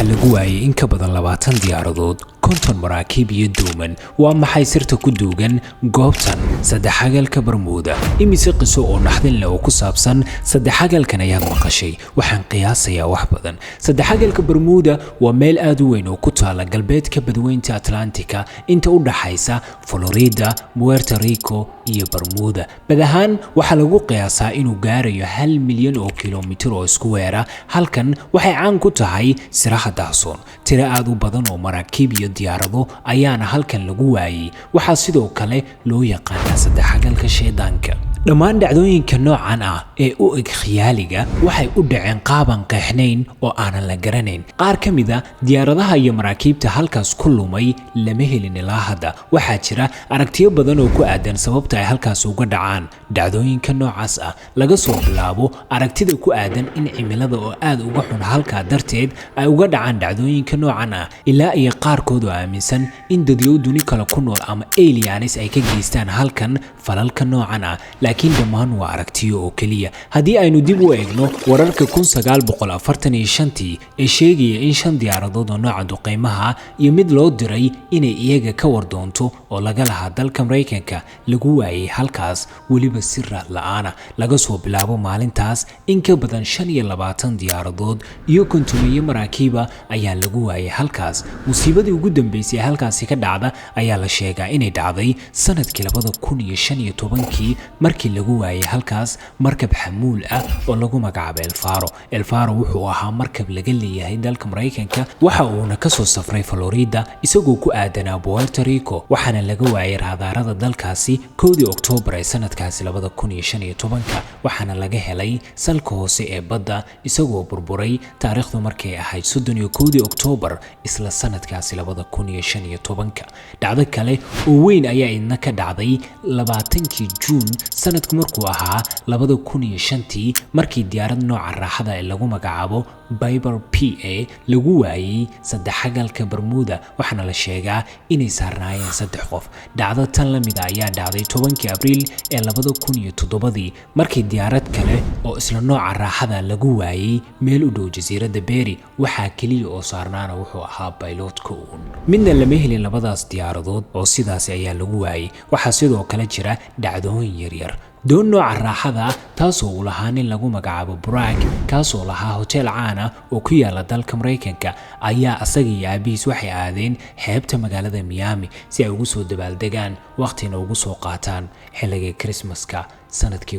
waxaa lagu waayay in ka badan 20 diyaaradood konton maraakiib iyo dooman waa maxay sirta ku duugan goobtan saddexagalka Bermuda imise qiso oo naxdin leh oo ku saabsan saddexagalkan ayaad maqashay waxaan qiyaasayaa wax badan saddexagalka Bermuda waa meel aad u weyn oo ku taala galbeedka badweynta Atlantika inta u dhaxaysa Florida, Puerto Rico iyo Bermuda badahaan waxa lagu qiyaasaa inuu gaarayo 1 milyan oo kiiloomitir oo isku weera halkan waxay caan ku tahay siraha dahsoon tira aad u badan oo maraakiib iyo diyaarado ayaana halkan lagu waayay waxa sidoo kale loo yaqaan saddexagalka sheedaanka dhammaan dhacdooyinka noocan ah ee u eg khiyaaliga waxay u dhaceen qaaban qeexnayn oo aanan la garanayn qaar kamida diyaaradaha iyo maraakiibta halkaas ku lumay lama helin ilaa hadda waxaa jira aragtiyo badan oo ku aadan sababta ay halkaas uga dhacaan dhacdooyinka noocaas ah laga soo bilaabo aragtida ku aadan in cimilada oo aad uga xun halka darteed ay uga dhacaan dhacdooyinka noocan ah ilaa iyo qaarkood oo aaminsan in dadyo duni kala ku nool ama aliens ay ka geystaan halkan falalka noocan ah laakiin dhammaan waa aragtiyo oo kaliya haddii aynu dib u eegno wararka 1945 ee sheegaya in 5 diyaaradood oo nooca duqeymaha iyo mid loo diray inay iyaga ka war doonto oo laga lahaa dalka Mareykanka lagu waayay halkaas waliba si raad la'aana laga soo bilaabo maalintaas in ka badan 25 diyaaradood iyo kontumiye maraakiiba ayaa lagu waayay halkaas musiibadii ugu dambeysay halkaas ka dhacda ayaa la sheegaa inay dhacday sanadkii 2015 markii lagu waayay halkaas markab xamuul ah oo lagu magacaabay El Faro wuxuu ahaa markab laga leeyahay dalka Mareykanka waxa uuna ka soo safray Florida isagoo ku aadanaa Puerto Rico waxaana laga waayay raadaarada dalkaasi 1 Oktoobar ee sanadkaasi 2015 waxaana laga helay salka hoose ee badda isagoo burburay taariikhdu markay ahayd 31 Oktoobar isla sanadkaasi 2015 dhacdo kale oo weyn ayaa idna ka dhacday 20 Juun sanadku markuu ahaa 2005 markii diyaarad nooca raaxada ee lagu magacaabo Piper PA lagu waayay saddexagalka Bermuda waxaana la sheegaa inay saarnaayeen 3 qof dhacdo tan la mid ah ayaa dhacday 10 Abriil ee 2007 markii diyaarad kale oo isla nooca raaxada lagu waayay meel u dhow jasiiradda Berry waxa kaliya oo saarnaana wuxuu ahaa pilotka midna lama helin labadaas diyaaradood oo sidaas ayaa lagu waayay waxa sidoo kale jira dhacdooyin yaryar doon nooca raaxada taasoo uu lahaa nin lagu magacaabo Bragg kaasoo lahaa hotel caana oo ku yaala dalka Mareykanka ayaa asaga iyo aabihiis waxay aadeen xeebta magaalada Miami si ay ugu soo dabaaldegaan waqtina ugu soo qaataan xilliga Christmaska sanadkii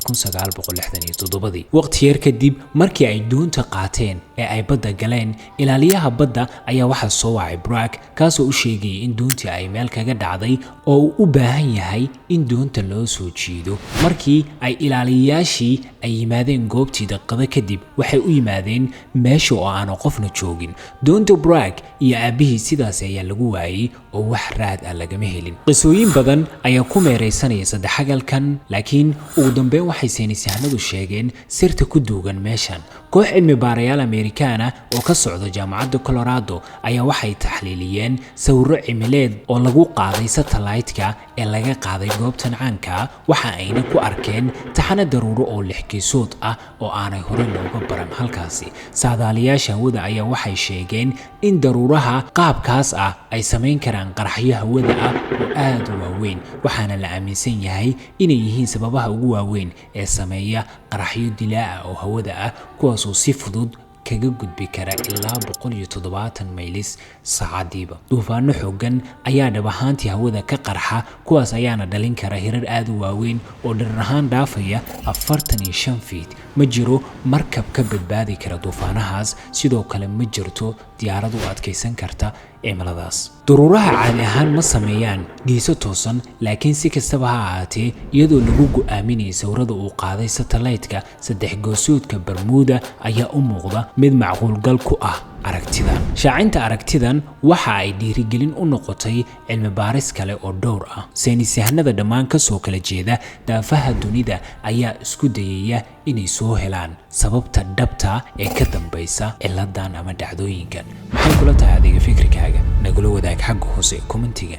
1967 waqti yar kadib markii ay doonta qaateen ee ay badda galeen ilaaliyaha badda ayaa waxa soo wacay Bragg kaasoo u sheegay in doontii ay meel kaga dhacday oo uu u baahan yahay in doonta loo soo jiido markii ay ilaaliyayaashii ay yimaadeen goobtii daqiiqado kadib waxay u yimaadeen meesha oo aan qofna joogin doonta Bragg iyo aabihii sidaas ayaa lagu waayay oo wax raad ah lagama helin qisooyin badan ayaa ku meereysanaya saddexagalkan laakiin ugu dambeyn waxay saynisyahannadu sheegeen sirta ku duugan meeshan koox cilmi baarayaal Amerikaan ah oo ka socda jaamacadda Colorado ayaa waxay taxliiliyeen sawirro cimileed oo lagu qaaday satellite-ka ee laga qaaday goobtan caanka waxa ayna ku arkeen taxana daruuro oo 6 geesood ah oo aanay hore looga baran halkaasi saadaaliyaasha hawada ayaa waxay sheegeen in daruuraha qaabkaas ah ay sameyn karaan qaraxyo hawada ah oo aad u waaweyn waxaana la aaminsan yahay inay yihiin sababaha ugu waaweyn ee sameeya qaraxyo dilaa oo hawada ah kuwaasoo si fudud kaga gudbi kara ilaa 170 maylis saacadiiba duufaano xooggan ayaa dhab ahaantii hawada ka qarxa kuwaas ayaana dhalin kara hirar aad u waaweyn oo dherer ahaan dhaafaya 45 feet ma jiro markab ka badbaadi kara duufaanahaas sidoo kale ma jirto diyaarad u adkeysan karta cimiladaas daruuraha caadi ahaan ma sameeyaan geeso toosan laakiin si kastaba ha ahaatee iyadoo lagu go'aaminayay sawirada uu qaaday satellite-ka saddex goosoodka Bermuda ayaa u muuqda mid macquul gal ku ah aragtidan shaacinta aragtidan waxa ay dhiirigelin u noqotay cilmi baaris kale oo dhowr ah saynisyahanada dhammaan ka soo kala jeeda daafaha dunida ayaa isku dayaya inay soo helaan sababta dhabta ee ka dambaysa ciladan ama dhacdooyinkan maxay kula tahay adiga fikrikaaga nagula wadaag xagga hoose commentiga